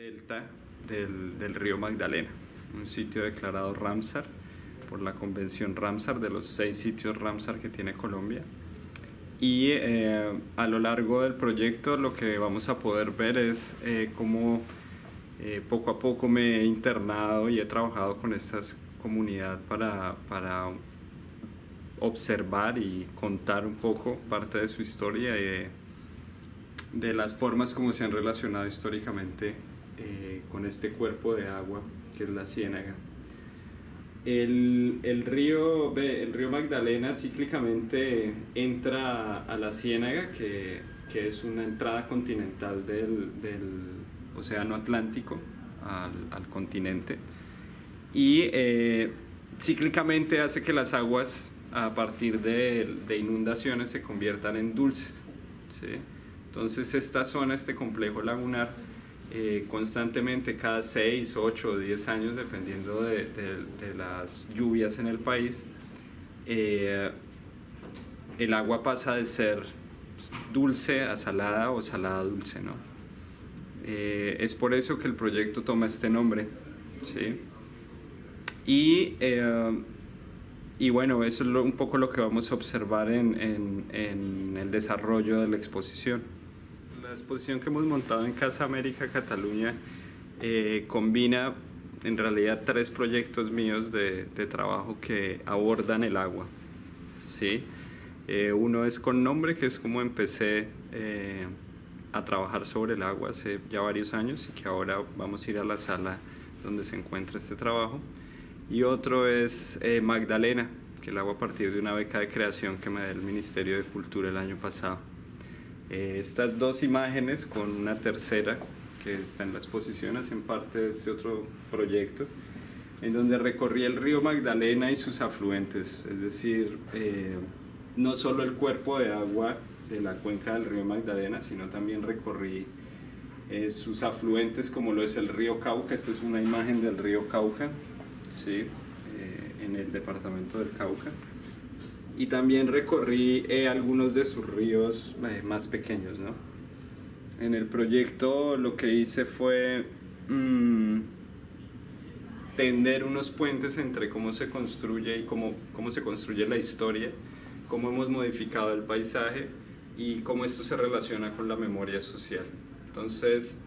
delta del río Magdalena, un sitio declarado Ramsar por la Convención Ramsar, de los 6 sitios Ramsar que tiene Colombia. Y a lo largo del proyecto lo que vamos a poder ver es cómo poco a poco me he internado y he trabajado con esta comunidad para observar y contar un poco parte de su historia y de las formas como se han relacionado históricamente con este cuerpo de agua que es la Ciénaga. El río Magdalena cíclicamente entra a la Ciénaga, que es una entrada continental del Océano Atlántico al continente, y cíclicamente hace que las aguas a partir de inundaciones se conviertan en dulces, ¿sí? Entonces esta zona, este complejo lagunar, constantemente cada 6, 8 o 10 años, dependiendo de las lluvias en el país, el agua pasa de ser dulce a salada o salada dulce, ¿no? Es por eso que el proyecto toma este nombre, ¿sí? Y bueno, eso es un poco lo que vamos a observar en el desarrollo de la exposición. La exposición que hemos montado en Casa América Cataluña combina en realidad 3 proyectos míos de trabajo que abordan el agua, ¿sí? Uno es Con Nombre, que es como empecé a trabajar sobre el agua hace ya varios años y que ahora vamos a ir a la sala donde se encuentra este trabajo. Y otro es Magdalena, que lo hago a partir de una beca de creación que me dio el Ministerio de Cultura el año pasado. Estas 2 imágenes con una tercera que está en la exposición hacen parte de este otro proyecto en donde recorrí el río Magdalena y sus afluentes, es decir, no solo el cuerpo de agua de la cuenca del río Magdalena, sino también recorrí sus afluentes, como lo es el río Cauca. Esta es una imagen del río Cauca, ¿sí? En el departamento del Cauca. Y también recorrí algunos de sus ríos más pequeños, ¿no? En el proyecto lo que hice fue tender unos puentes entre cómo se construye y cómo se construye la historia, cómo hemos modificado el paisaje y cómo esto se relaciona con la memoria social. Entonces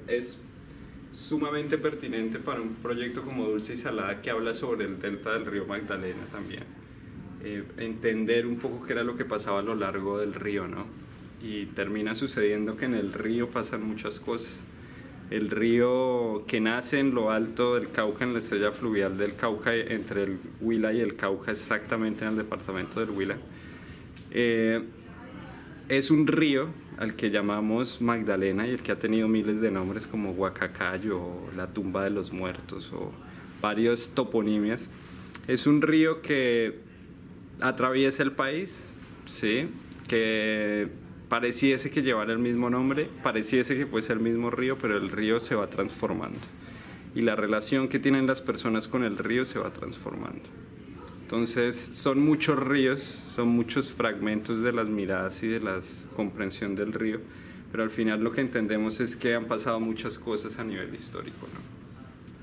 es sumamente pertinente para un proyecto como Dulce y Salada, que habla sobre el delta del río Magdalena también. Entender un poco qué era lo que pasaba a lo largo del río, ¿no? Y termina sucediendo que en el río pasan muchas cosas. El río que nace en lo alto del Cauca, en la estrella fluvial del Cauca, entre el Huila y el Cauca, exactamente en el departamento del Huila, es un río al que llamamos Magdalena y el que ha tenido miles de nombres como Huacacayo, o la tumba de los muertos, o varias toponimias. Es un río que atraviesa el país, ¿sí? Que pareciese que llevara el mismo nombre, pareciese que fuese el mismo río, pero el río se va transformando y la relación que tienen las personas con el río se va transformando. Entonces son muchos ríos, son muchos fragmentos de las miradas y de la comprensión del río, pero al final lo que entendemos es que han pasado muchas cosas a nivel histórico, ¿no?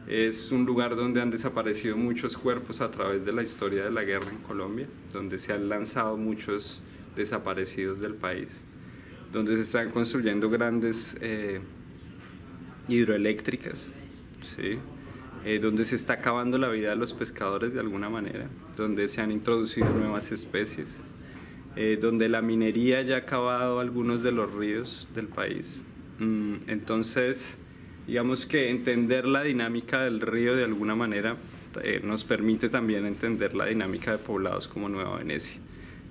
Es un lugar donde han desaparecido muchos cuerpos a través de la historia de la guerra en Colombia, donde se han lanzado muchos desaparecidos del país, donde se están construyendo grandes hidroeléctricas, ¿sí? Donde se está acabando la vida de los pescadores de alguna manera, donde se han introducido nuevas especies, donde la minería ya ha acabado algunos de los ríos del país. Entonces, digamos que entender la dinámica del río de alguna manera nos permite también entender la dinámica de poblados como Nueva Venecia,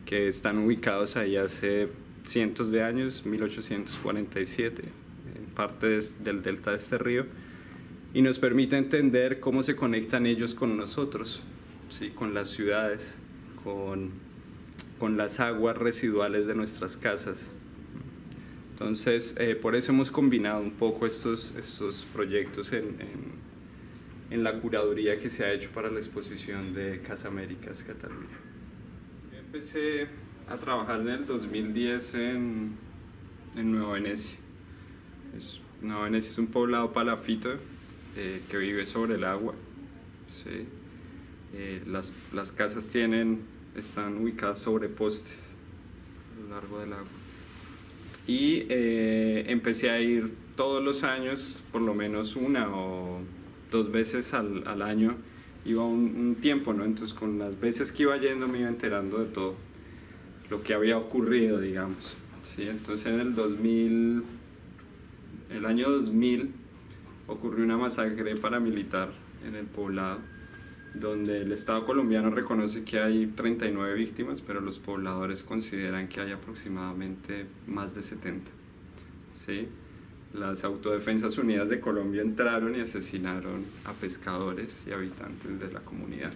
que están ubicados ahí hace cientos de años, 1847, en parte del delta de este río, y nos permite entender cómo se conectan ellos con nosotros, ¿sí? Con las ciudades, con las aguas residuales de nuestras casas. Entonces, por eso hemos combinado un poco estos proyectos en la curaduría que se ha hecho para la exposición de Casa Américas Cataluña. Empecé a trabajar en el 2010 en Nueva Venecia. Es No, Venecia es un poblado palafito que vive sobre el agua. ¿Sí? Las casas están ubicadas sobre postes a lo largo del agua. Y empecé a ir todos los años, por lo menos una o dos veces al año, iba un tiempo, ¿no? Entonces con las veces que iba yendo me iba enterando de todo lo que había ocurrido, digamos. ¿Sí? Entonces en el año 2000 ocurrió una masacre paramilitar en el poblado, donde el Estado colombiano reconoce que hay 39 víctimas, pero los pobladores consideran que hay aproximadamente más de 70. ¿Sí? Las Autodefensas Unidas de Colombia entraron y asesinaron a pescadores y habitantes de la comunidad.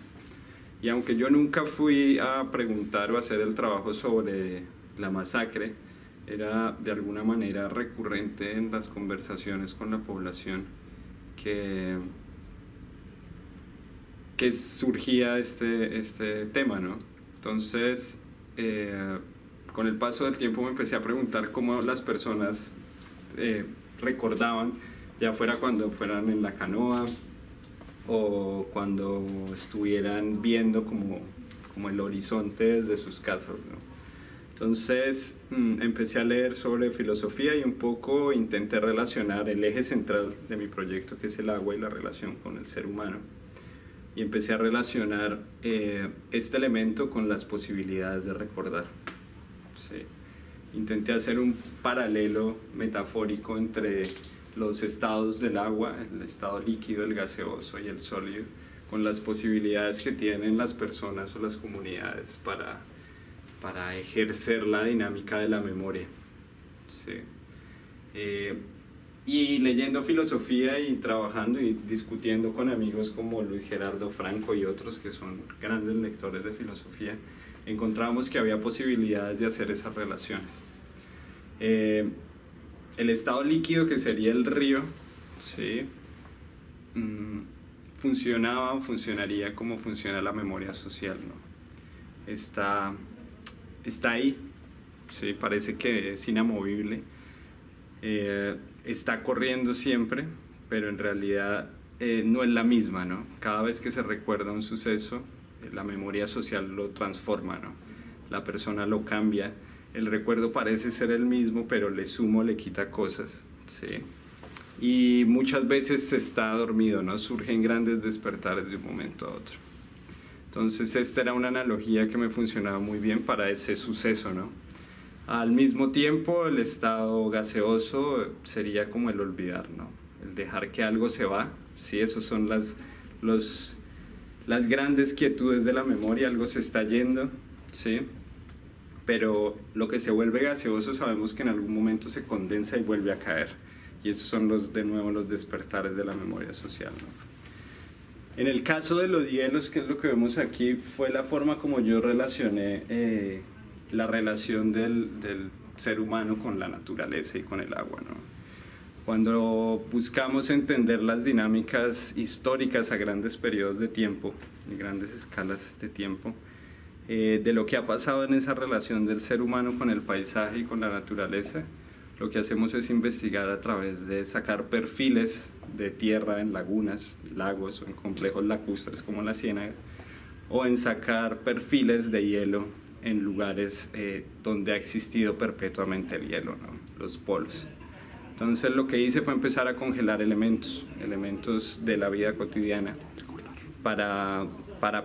Y aunque yo nunca fui a preguntar o a hacer el trabajo sobre la masacre, era de alguna manera recurrente en las conversaciones con la población que surgía este tema, ¿no? Entonces, con el paso del tiempo me empecé a preguntar cómo las personas recordaban, ya fuera cuando fueran en la canoa o cuando estuvieran viendo como el horizonte desde sus casas, ¿no? Entonces empecé a leer sobre filosofía y un poco intenté relacionar el eje central de mi proyecto, que es el agua y la relación con el ser humano. Y empecé a relacionar este elemento con las posibilidades de recordar. Sí. Intenté hacer un paralelo metafórico entre los estados del agua, el estado líquido, el gaseoso y el sólido, con las posibilidades que tienen las personas o las comunidades para ejercer la dinámica de la memoria. Sí. Y leyendo filosofía y trabajando y discutiendo con amigos como Luis Gerardo Franco y otros que son grandes lectores de filosofía, encontramos que había posibilidades de hacer esas relaciones. El estado líquido, que sería el río, ¿sí? Funcionaría como funciona la memoria social, ¿no? Está ahí, ¿sí? Parece que es inamovible, está corriendo siempre, pero en realidad no es la misma, ¿no? Cada vez que se recuerda un suceso, la memoria social lo transforma, ¿no? La persona lo cambia, el recuerdo parece ser el mismo, pero le suma o le quita cosas, ¿sí? Y muchas veces se está dormido, ¿no? Surgen grandes despertares de un momento a otro. Entonces esta era una analogía que me funcionaba muy bien para ese suceso, ¿no? Al mismo tiempo, el estado gaseoso sería como el olvidar, ¿no? El dejar que algo se va, ¿sí? Esas son las grandes quietudes de la memoria, algo se está yendo, ¿sí? Pero lo que se vuelve gaseoso sabemos que en algún momento se condensa y vuelve a caer. Y esos son de nuevo los despertares de la memoria social, ¿no? En el caso de los hielos, que es lo que vemos aquí, fue la forma como yo relacioné la relación del ser humano con la naturaleza y con el agua, ¿no? Cuando buscamos entender las dinámicas históricas a grandes periodos de tiempo, y grandes escalas de tiempo, de lo que ha pasado en esa relación del ser humano con el paisaje y con la naturaleza, lo que hacemos es investigar a través de sacar perfiles de tierra en lagunas, lagos o en complejos lacustres como la Ciénaga, o en sacar perfiles de hielo en lugares donde ha existido perpetuamente el hielo, ¿no? Los polos. Entonces lo que hice fue empezar a congelar elementos de la vida cotidiana para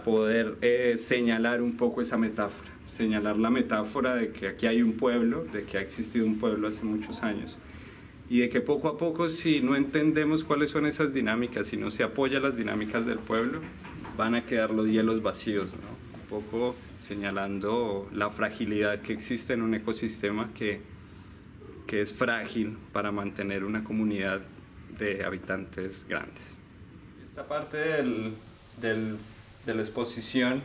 poder señalar un poco esa metáfora, señalar la metáfora de que aquí hay un pueblo, de que ha existido un pueblo hace muchos años, y de que poco a poco, si no entendemos cuáles son esas dinámicas, si no se apoya las dinámicas del pueblo, van a quedar los hielos vacíos, ¿no? Un poco señalando la fragilidad que existe en un ecosistema que es frágil para mantener una comunidad de habitantes grandes. Esta parte de la exposición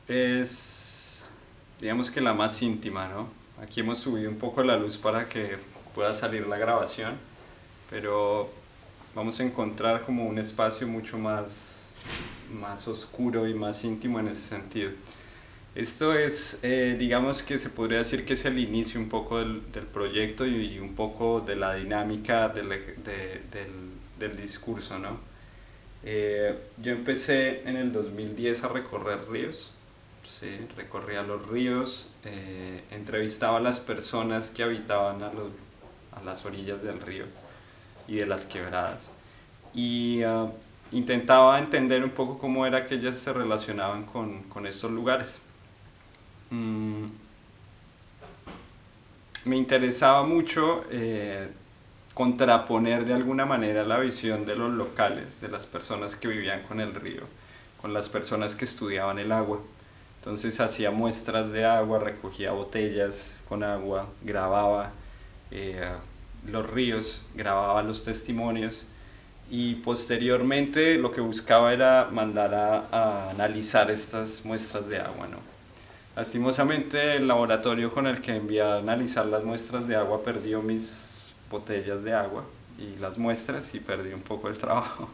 es, digamos que la más íntima, ¿no? Aquí hemos subido un poco la luz para que pueda salir la grabación, pero vamos a encontrar como un espacio mucho más oscuro y más íntimo en ese sentido. Esto es, digamos que se podría decir que es el inicio un poco del proyecto y un poco de la dinámica del discurso, ¿no? Yo empecé en el 2010 a recorrer ríos, sí, recorría los ríos, entrevistaba a las personas que habitaban a las orillas del río y de las quebradas y intentaba entender un poco cómo era que ellas se relacionaban con estos lugares. Mm, Me interesaba mucho contraponer de alguna manera la visión de los locales, de las personas que vivían con el río, con las personas que estudiaban el agua. Entonces hacía muestras de agua, recogía botellas con agua, grababa eh, los ríos, grababa los testimonios y posteriormente lo que buscaba era mandar a analizar estas muestras de agua, ¿no? Lastimosamente el laboratorio con el que envié a analizar las muestras de agua perdió mis botellas de agua y las muestras y perdí un poco el trabajo,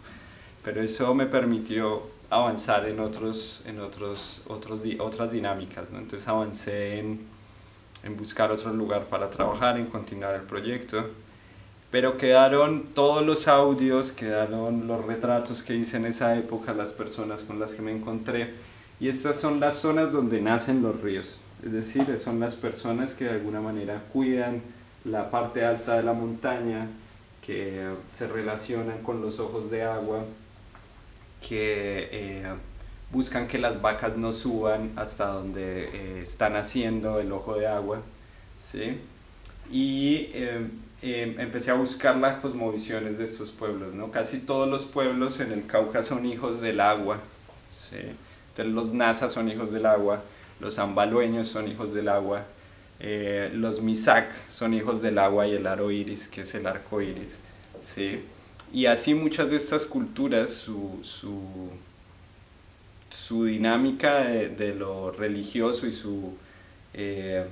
pero eso me permitió avanzar en otras dinámicas, ¿no? Entonces avancé en buscar otro lugar para trabajar, en continuar el proyecto, pero quedaron todos los audios, quedaron los retratos que hice en esa época, las personas con las que me encontré, y estas son las zonas donde nacen los ríos, es decir, son las personas que de alguna manera cuidan la parte alta de la montaña, que se relacionan con los ojos de agua, que buscan que las vacas no suban hasta donde está naciendo el ojo de agua, ¿sí? Y empecé a buscar las cosmovisiones de estos pueblos, ¿no? Casi todos los pueblos en el Cauca son hijos del agua, ¿sí? Entonces los Nasa son hijos del agua, los ambalueños son hijos del agua, los Misak son hijos del agua y el aro iris, que es el arco iris, ¿sí? Y así muchas de estas culturas, su dinámica de lo religioso y su eh,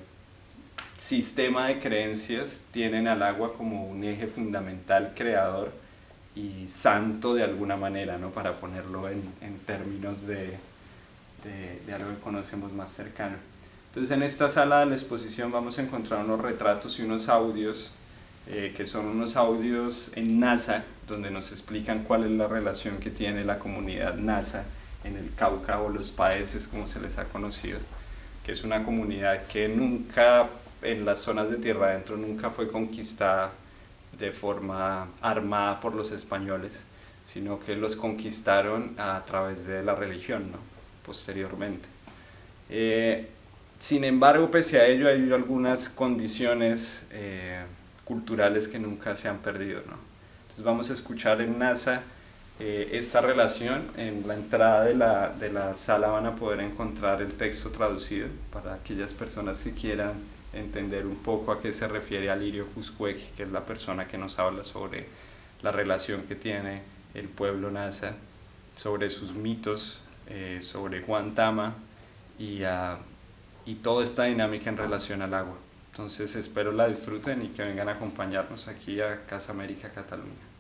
sistema de creencias tienen al agua como un eje fundamental, creador y santo de alguna manera, ¿no? Para ponerlo en términos de algo que conocemos más cercano. Entonces en esta sala de la exposición vamos a encontrar unos retratos y unos audios que son unos audios en Nasa, donde nos explican cuál es la relación que tiene la comunidad Nasa en el Cauca o los países como se les ha conocido, que es una comunidad que nunca, en las zonas de tierra adentro, nunca fue conquistada de forma armada por los españoles, sino que los conquistaron a través de la religión, ¿no? Posteriormente. Sin embargo, pese a ello, hay algunas condiciones culturales que nunca se han perdido, ¿no? Entonces vamos a escuchar en NASA esta relación. En la entrada de la sala van a poder encontrar el texto traducido para aquellas personas que quieran entender un poco a qué se refiere Alirio Cuscuec, que es la persona que nos habla sobre la relación que tiene el pueblo Nasa, sobre sus mitos, sobre Juan Tama y toda esta dinámica en relación al agua. Entonces espero la disfruten y que vengan a acompañarnos aquí a Casa América Cataluña.